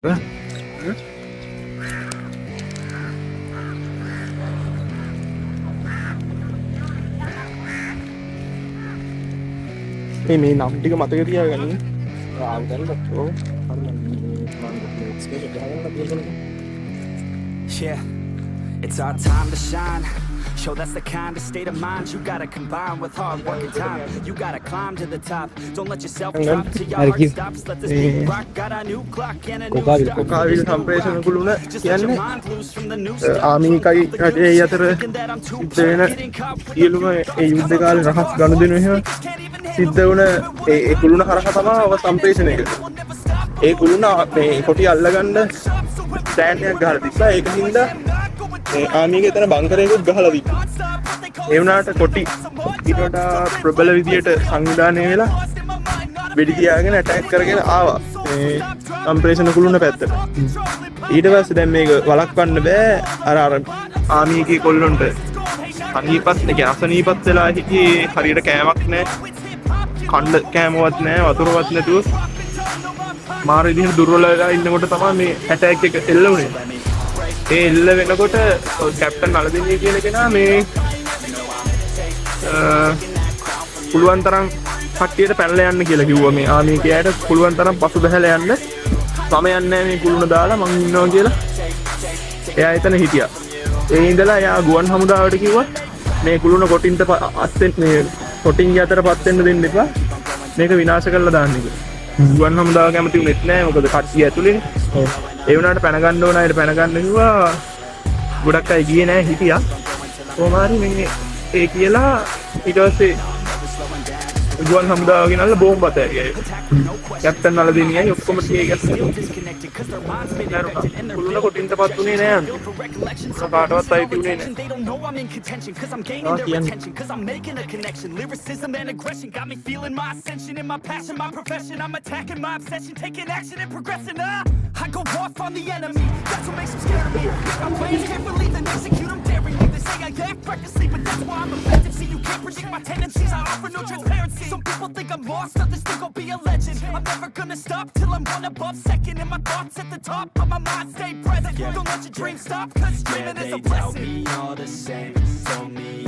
මේ නම් ටික මතක තියාගන්න. Yeah, it's our time to shine. Show that's the kind of state of mind you gotta combine with hard work and time. You gotta climb to the top. Don't let yourself drop till your heart stops. Let this beat rock. Got a new clock and a new start. කොකාවිල් සම්ප්‍රේෂණ කුළුණ Just let your කියන්නේ mind loose from the new stuff. ආමීකයි රටේ අතර සිද්ධ වෙන සියලුම ඒ යුද්ධ කාලේ රහස් ගනුදෙනු එහෙම සිද්ධ වුණ ඒ කුළුණ හරහා තමයි ඔය සම්ප්‍රේෂණය කරන්නේ. ඒ කුළුණ මේ කොටි අල්ලගන්න ස්ටෑන්ඩ් එකක් ගහලා තිබ්බා. ඒක හින්දා මේ ආමීගේ එතන බංකරයකුත් ගහලා තිබ්බා. ඒ වුණාට කොටි ඊට වඩා ප්‍රබල විදියට සංවිධානය වෙලා වෙඩි තියාගෙන ඇටැක් කරගෙන ආවා මේ සම්ප්‍රේෂණ කුළුණ පැත්තට. ඊට පස්සේ දැන් මේක වළක්වන්න බෑ. අර ආමීගේ කොල්ලොන්ට අසනීපත් වෙලා හිටියේ හරියට කෑමක් නැහැ. කන්න කෑමවත් නැහැ, වතුරවත් නැතුව මාර විදිහට දුර්වල වෙලා ඉන්නකොට තමයි මේ ඇටැක් එක එල්ල වුණේ. ඒ එල්ල වෙනකොට කැප්ටන් නලදින්නේ කියන කෙනා මේ පුළුවන් තරම් කට්ටියට පැනලා යන්න කියලා කිව්වා. මේ ආමීකයාට පුළුවන් තරම් පසු බහැලා යන්න. මම යන්නේ නැහැ මේ කුළුණ දාලා මං ඉන්නවා කියලා. එයා එතන හිටියා. ඒ ඉඳලා එයා ගුවන් හමුදාවට කිව්වා මේ කුළුණ කොටින්ට අස්සෙන් මේ කොටින්ගේ අතරපත් වෙන්න දෙන්න එපා. මේක විනාශ කරලා දාන්න කියලා. ගුවන් හමුදාව කැමති වුණෙත් නැහැ. මොකද කට්ටිය ඇතුළේනේ. ඒ වුණාට පැන ගන්න ඕන අයට පැන ගන්න කිව්වා. ගොඩක් අය ගියේ නැහැ හිටියා. කොහොම හරි මේ ඒ කියලා ඊට පස්සේ ගුවන් හමුදාව ගෙනල්ලා බෝම්බ අතෑරියා. කැප්ටන් නලදිනියයි ඔක්කොම ටිකේ ගැස්සලා කුළුණ කොටින්ටපත් උනේ නෑ අන්තිම. කාටවත් අයිති උනේ නෑ. I'm making a connection. Lyricism and aggression got me feeling my ascension in my passion, my profession. I'm attacking my obsession, taking action and progressing. I go off on the enemy. That's what makes them scared of me. My plans can't believe and execute them daringly. They say I act recklessly, but that's why I'm effective. See, you can't predict my tendencies. I offer no transparency. Some people think I'm lost, others think I'll be a legend. I'm never gonna stop till I'm one above second. And my thoughts at the top, but my mind stay present. Don't let your dreams stop, cause dreaming is a blessing. They tell me all the same, told me